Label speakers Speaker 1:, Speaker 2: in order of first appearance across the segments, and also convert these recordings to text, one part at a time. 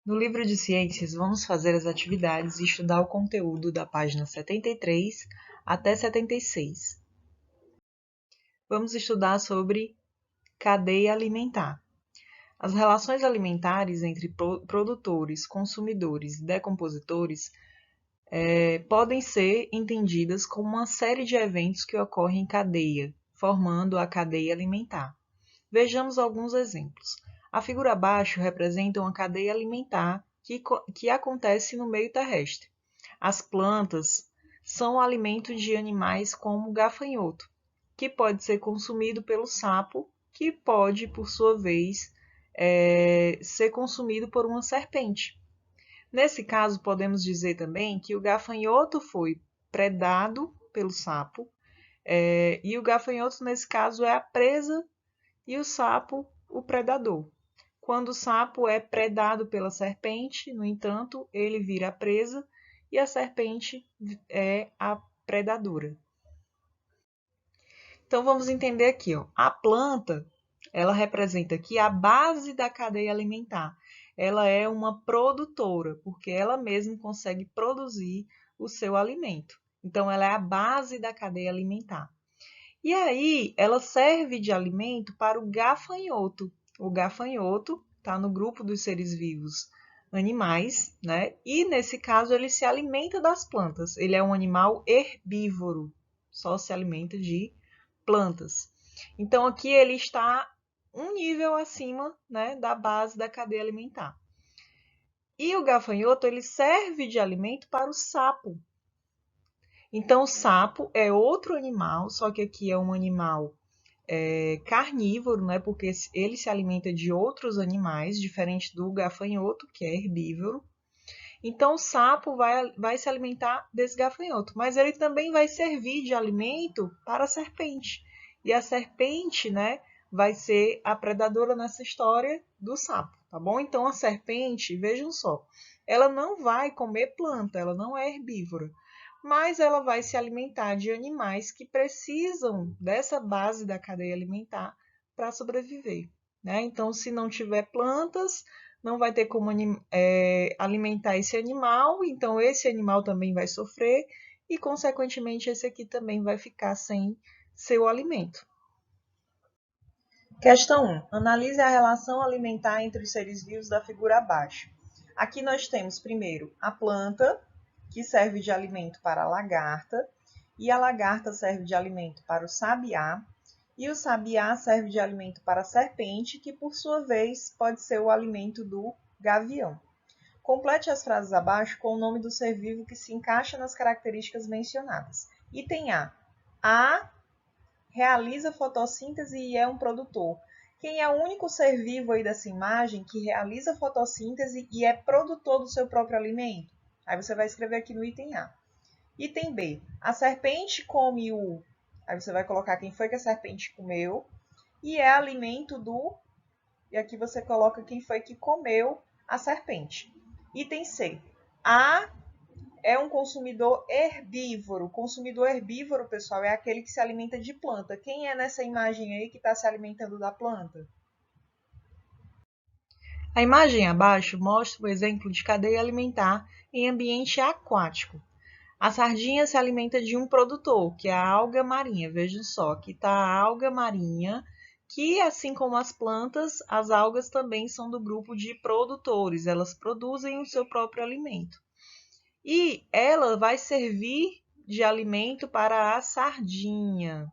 Speaker 1: No livro de ciências, vamos fazer as atividades e estudar o conteúdo da página 73 até 76. Vamos estudar sobre cadeia alimentar. As relações alimentares entre produtores, consumidores e decompositores podem ser entendidas como uma série de eventos que ocorrem em cadeia, formando a cadeia alimentar. Vejamos alguns exemplos. A figura abaixo representa uma cadeia alimentar que acontece no meio terrestre. As plantas são o alimento de animais como o gafanhoto, que pode ser consumido pelo sapo, que pode, por sua vez, ser consumido por uma serpente. Nesse caso, podemos dizer também que o gafanhoto foi predado pelo sapo, e o gafanhoto, nesse caso, é a presa e o sapo, o predador. Quando o sapo é predado pela serpente, no entanto, ele vira a presa e a serpente é a predadora. Então vamos entender aqui, ó. A planta, ela representa aqui a base da cadeia alimentar. Ela é uma produtora, porque ela mesma consegue produzir o seu alimento. Então ela é a base da cadeia alimentar. E aí, ela serve de alimento para o gafanhoto. O gafanhoto está no grupo dos seres vivos animais, né? E nesse caso, ele se alimenta das plantas. Ele é um animal herbívoro, só se alimenta de plantas. Então, aqui ele está um nível acima, né, da base da cadeia alimentar. E o gafanhoto, ele serve de alimento para o sapo. Então, o sapo é outro animal, só que aqui é um animal carnívoro, né? Porque ele se alimenta de outros animais, diferente do gafanhoto, que é herbívoro. Então, o sapo vai se alimentar desse gafanhoto, mas ele também vai servir de alimento para a serpente. E a serpente, né, vai ser a predadora nessa história do sapo, tá bom? Então, a serpente, vejam só, ela não vai comer planta, ela não é herbívora, mas ela vai se alimentar de animais que precisam dessa base da cadeia alimentar para sobreviver, né? Então, se não tiver plantas, não vai ter como alimentar esse animal, então esse animal também vai sofrer e, consequentemente, esse aqui também vai ficar sem seu alimento. Questão 1. Analise a relação alimentar entre os seres vivos da figura abaixo. Aqui nós temos, primeiro, a planta, que serve de alimento para a lagarta, e a lagarta serve de alimento para o sabiá, e o sabiá serve de alimento para a serpente, que por sua vez pode ser o alimento do gavião. Complete as frases abaixo com o nome do ser vivo que se encaixa nas características mencionadas. Item A. A realiza fotossíntese e é um produtor. Quem é o único ser vivo aí dessa imagem que realiza fotossíntese e é produtor do seu próprio alimento? Aí você vai escrever aqui no item A. Item B. A serpente come o... Aí você vai colocar quem foi que a serpente comeu e é alimento do... E aqui você coloca quem foi que comeu a serpente. Item C. A é um consumidor herbívoro. Consumidor herbívoro, pessoal, é aquele que se alimenta de planta. Quem é nessa imagem aí que está se alimentando da planta? A imagem abaixo mostra o exemplo de cadeia alimentar em ambiente aquático. A sardinha se alimenta de um produtor, que é a alga marinha. Vejam só, aqui está a alga marinha, que, assim como as plantas, as algas também são do grupo de produtores. Elas produzem o seu próprio alimento. E ela vai servir de alimento para a sardinha.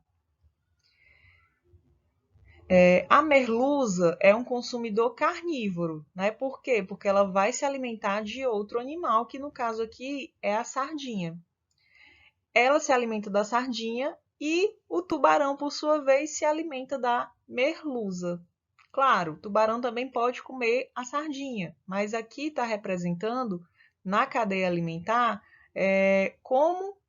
Speaker 1: A merluza é um consumidor carnívoro, né? Por quê? Porque ela vai se alimentar de outro animal, que no caso aqui é a sardinha. Ela se alimenta da sardinha e o tubarão, por sua vez, se alimenta da merluza. Claro, o tubarão também pode comer a sardinha, mas aqui está representando, na cadeia alimentar, como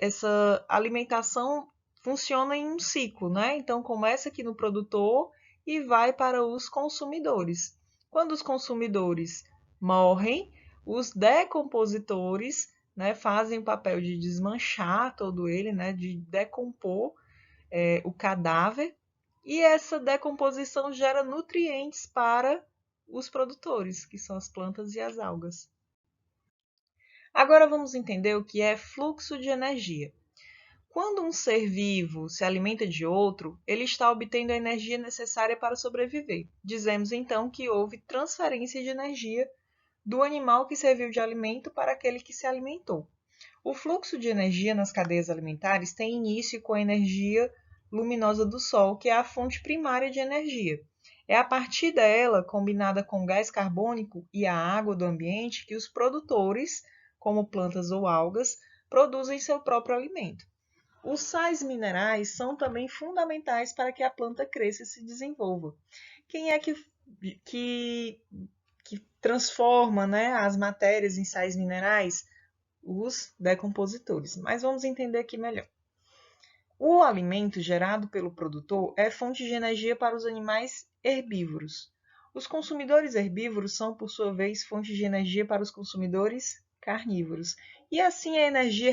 Speaker 1: essa alimentação funciona em um ciclo, né? Então, começa aqui no produtor e vai para os consumidores. Quando os consumidores morrem, os decompositores, né, fazem o papel de desmanchar todo ele, né, de decompor o cadáver, e essa decomposição gera nutrientes para os produtores, que são as plantas e as algas. Agora vamos entender o que é fluxo de energia. Quando um ser vivo se alimenta de outro, ele está obtendo a energia necessária para sobreviver. Dizemos então que houve transferência de energia do animal que serviu de alimento para aquele que se alimentou. O fluxo de energia nas cadeias alimentares tem início com a energia luminosa do Sol, que é a fonte primária de energia. É a partir dela, combinada com o gás carbônico e a água do ambiente, que os produtores, como plantas ou algas, produzem seu próprio alimento. Os sais minerais são também fundamentais para que a planta cresça e se desenvolva. Quem é que, que transforma, né, as matérias em sais minerais? Os decompositores. Mas vamos entender aqui melhor. O alimento gerado pelo produtor é fonte de energia para os animais herbívoros. Os consumidores herbívoros são, por sua vez, fonte de energia para os consumidores carnívoros. E assim a energia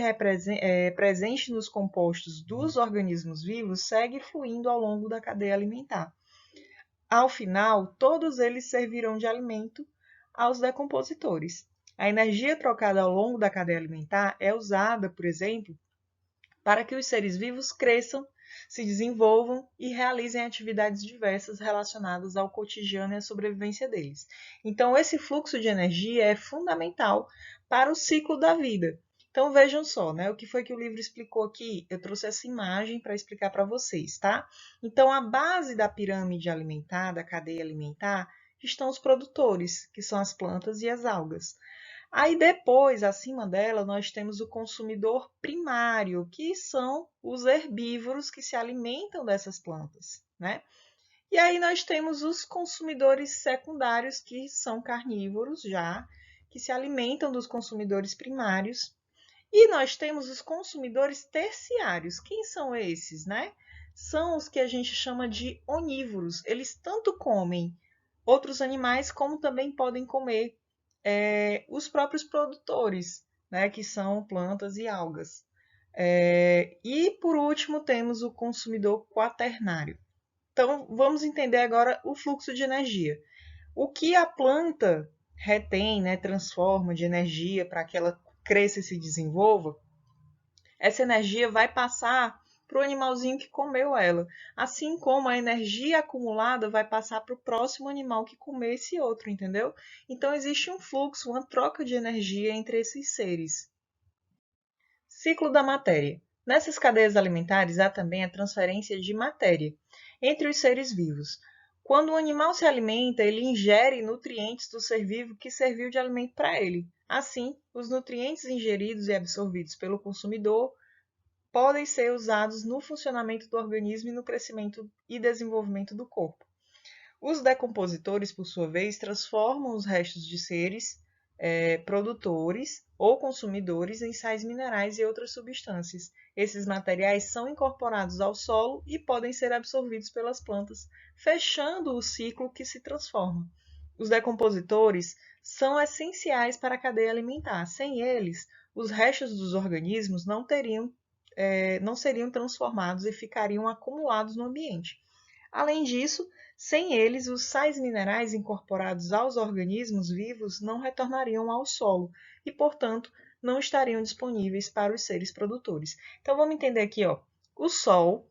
Speaker 1: presente nos compostos dos organismos vivos segue fluindo ao longo da cadeia alimentar. Ao final, todos eles servirão de alimento aos decompositores. A energia trocada ao longo da cadeia alimentar é usada, por exemplo, para que os seres vivos cresçam, se desenvolvam e realizem atividades diversas relacionadas ao cotidiano e à sobrevivência deles. Então, esse fluxo de energia é fundamental para o ciclo da vida. Então, vejam só, né? O que foi que o livro explicou aqui? Eu trouxe essa imagem para explicar para vocês, tá? Então, a base da pirâmide alimentar, da cadeia alimentar, estão os produtores, que são as plantas e as algas. Aí depois, acima dela, nós temos o consumidor primário, que são os herbívoros que se alimentam dessas plantas, né? E aí nós temos os consumidores secundários, que são carnívoros já, que se alimentam dos consumidores primários. E nós temos os consumidores terciários. Quem são esses, né? São os que a gente chama de onívoros. Eles tanto comem outros animais, como também podem comer os próprios produtores, né, que são plantas e algas. E, por último, temos o consumidor quaternário. Então, vamos entender agora o fluxo de energia. O que a planta retém, né, transforma de energia para que ela cresça e se desenvolva, essa energia vai passar para o animalzinho que comeu ela, assim como a energia acumulada vai passar para o próximo animal que comer esse outro, entendeu? Então existe um fluxo, uma troca de energia entre esses seres. Ciclo da matéria. Nessas cadeias alimentares há também a transferência de matéria entre os seres vivos. Quando o animal se alimenta, ele ingere nutrientes do ser vivo que serviu de alimento para ele. Assim, os nutrientes ingeridos e absorvidos pelo consumidor podem ser usados no funcionamento do organismo e no crescimento e desenvolvimento do corpo. Os decompositores, por sua vez, transformam os restos de seres produtores ou consumidores em sais minerais e outras substâncias. Esses materiais são incorporados ao solo e podem ser absorvidos pelas plantas, fechando o ciclo que se transforma. Os decompositores são essenciais para a cadeia alimentar. Sem eles, os restos dos organismos não seriam transformados e ficariam acumulados no ambiente. Além disso, sem eles, os sais minerais incorporados aos organismos vivos não retornariam ao solo e, portanto, não estariam disponíveis para os seres produtores. Então, vamos entender aqui, ó, o Sol.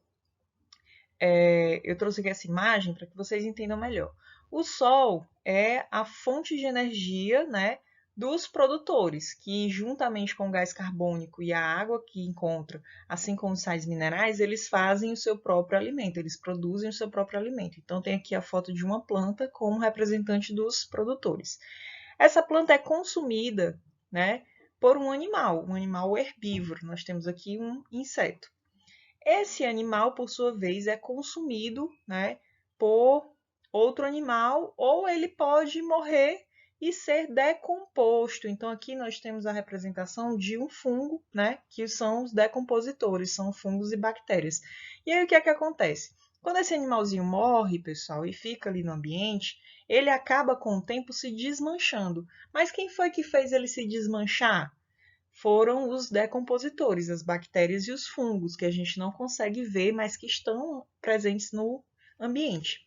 Speaker 1: Eu trouxe aqui essa imagem para que vocês entendam melhor. O Sol é a fonte de energia, né, dos produtores, que juntamente com o gás carbônico e a água que encontra, assim como os sais minerais, eles fazem o seu próprio alimento, eles produzem o seu próprio alimento. Então tem aqui a foto de uma planta como representante dos produtores. Essa planta é consumida, né, por um animal herbívoro. Nós temos aqui um inseto. Esse animal, por sua vez, é consumido, né, por outro animal, ou ele pode morrer e ser decomposto. Então, aqui nós temos a representação de um fungo, né, que são os decompositores, são fungos e bactérias. E aí, o que é que acontece? Quando esse animalzinho morre, pessoal, e fica ali no ambiente, ele acaba com o tempo se desmanchando. Mas quem foi que fez ele se desmanchar? Foram os decompositores, as bactérias e os fungos, que a gente não consegue ver, mas que estão presentes no ambiente.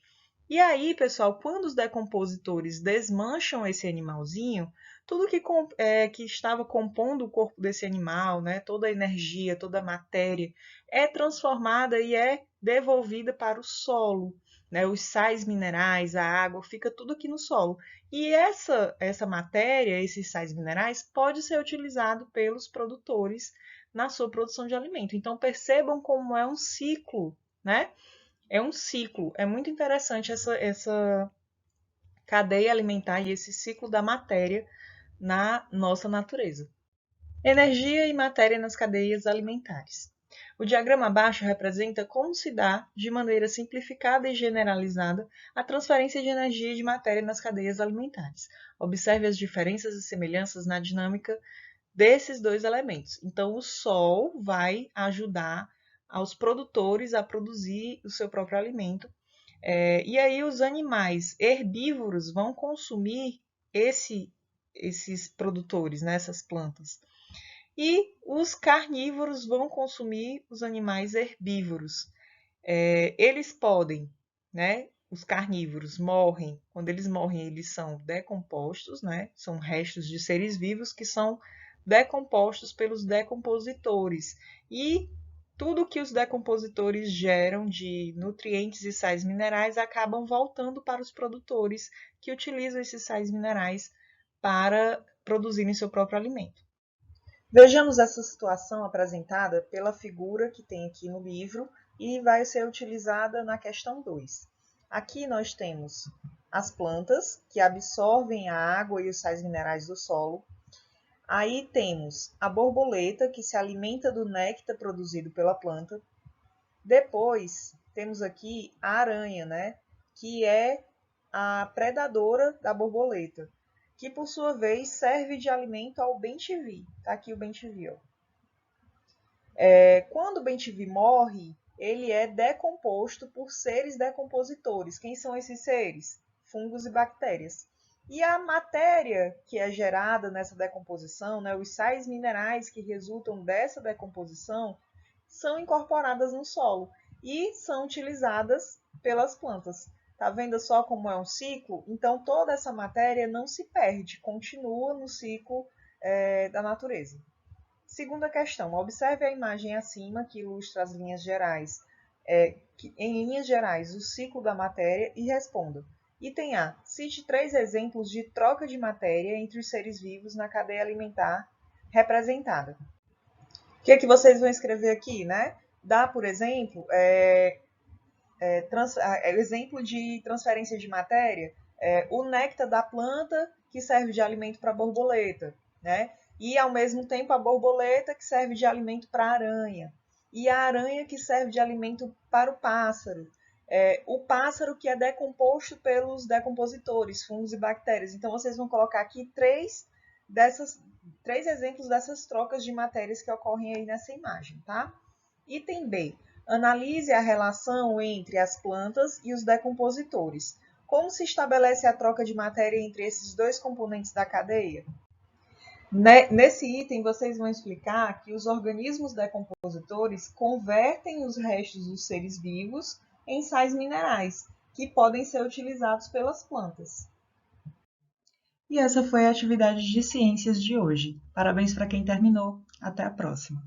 Speaker 1: E aí, pessoal, quando os decompositores desmancham esse animalzinho, tudo que estava compondo o corpo desse animal, né, toda a energia, toda a matéria, é transformada e é devolvida para o solo. Né, os sais minerais, a água, fica tudo aqui no solo. E essa matéria, esses sais minerais, pode ser utilizado pelos produtores na sua produção de alimento. Então, percebam como é um ciclo, né? É um ciclo. É muito interessante essa cadeia alimentar e esse ciclo da matéria na nossa natureza. Energia e matéria nas cadeias alimentares. O diagrama abaixo representa como se dá, de maneira simplificada e generalizada, a transferência de energia e de matéria nas cadeias alimentares. Observe as diferenças e semelhanças na dinâmica desses dois elementos. Então, o sol vai ajudar aos produtores a produzir o seu próprio alimento. E aí os animais herbívoros vão consumir esses produtores, né, essas plantas. E os carnívoros vão consumir os animais herbívoros. Eles podem, né? Os carnívoros morrem, quando eles morrem, eles são decompostos, né? São restos de seres vivos que são decompostos pelos decompositores. E tudo que os decompositores geram de nutrientes e sais minerais acabam voltando para os produtores que utilizam esses sais minerais para produzirem seu próprio alimento. Vejamos essa situação apresentada pela figura que tem aqui no livro e vai ser utilizada na questão 2. Aqui nós temos as plantas que absorvem a água e os sais minerais do solo. Aí temos a borboleta que se alimenta do néctar produzido pela planta. Depois temos aqui a aranha, né, que é a predadora da borboleta, que por sua vez serve de alimento ao bem-te-vi. Tá aqui o bem-te-vi, ó. Quando o bem-te-vi morre, ele é decomposto por seres decompositores. Quem são esses seres? Fungos e bactérias. E a matéria que é gerada nessa decomposição, né, os sais minerais que resultam dessa decomposição, são incorporadas no solo e são utilizadas pelas plantas. Tá vendo só como é um ciclo? Então, toda essa matéria não se perde, continua no ciclo da natureza. Segunda questão, observe a imagem acima que ilustra as linhas gerais, em linhas gerais, o ciclo da matéria e responda. Item A. Cite 3 exemplos de troca de matéria entre os seres vivos na cadeia alimentar representada. O que é que vocês vão escrever aqui, né? Dá, por exemplo, exemplo de transferência de matéria, o néctar da planta que serve de alimento para a borboleta, né? E, ao mesmo tempo, a borboleta que serve de alimento para a aranha. E a aranha que serve de alimento para o pássaro. O pássaro que é decomposto pelos decompositores, fungos e bactérias. Então, vocês vão colocar aqui três exemplos dessas trocas de matérias que ocorrem aí nessa imagem, tá? Item B. Analise a relação entre as plantas e os decompositores. Como se estabelece a troca de matéria entre esses dois componentes da cadeia? Nesse item, vocês vão explicar que os organismos decompositores convertem os restos dos seres vivos em sais minerais, que podem ser utilizados pelas plantas. E essa foi a atividade de ciências de hoje. Parabéns para quem terminou. Até a próxima!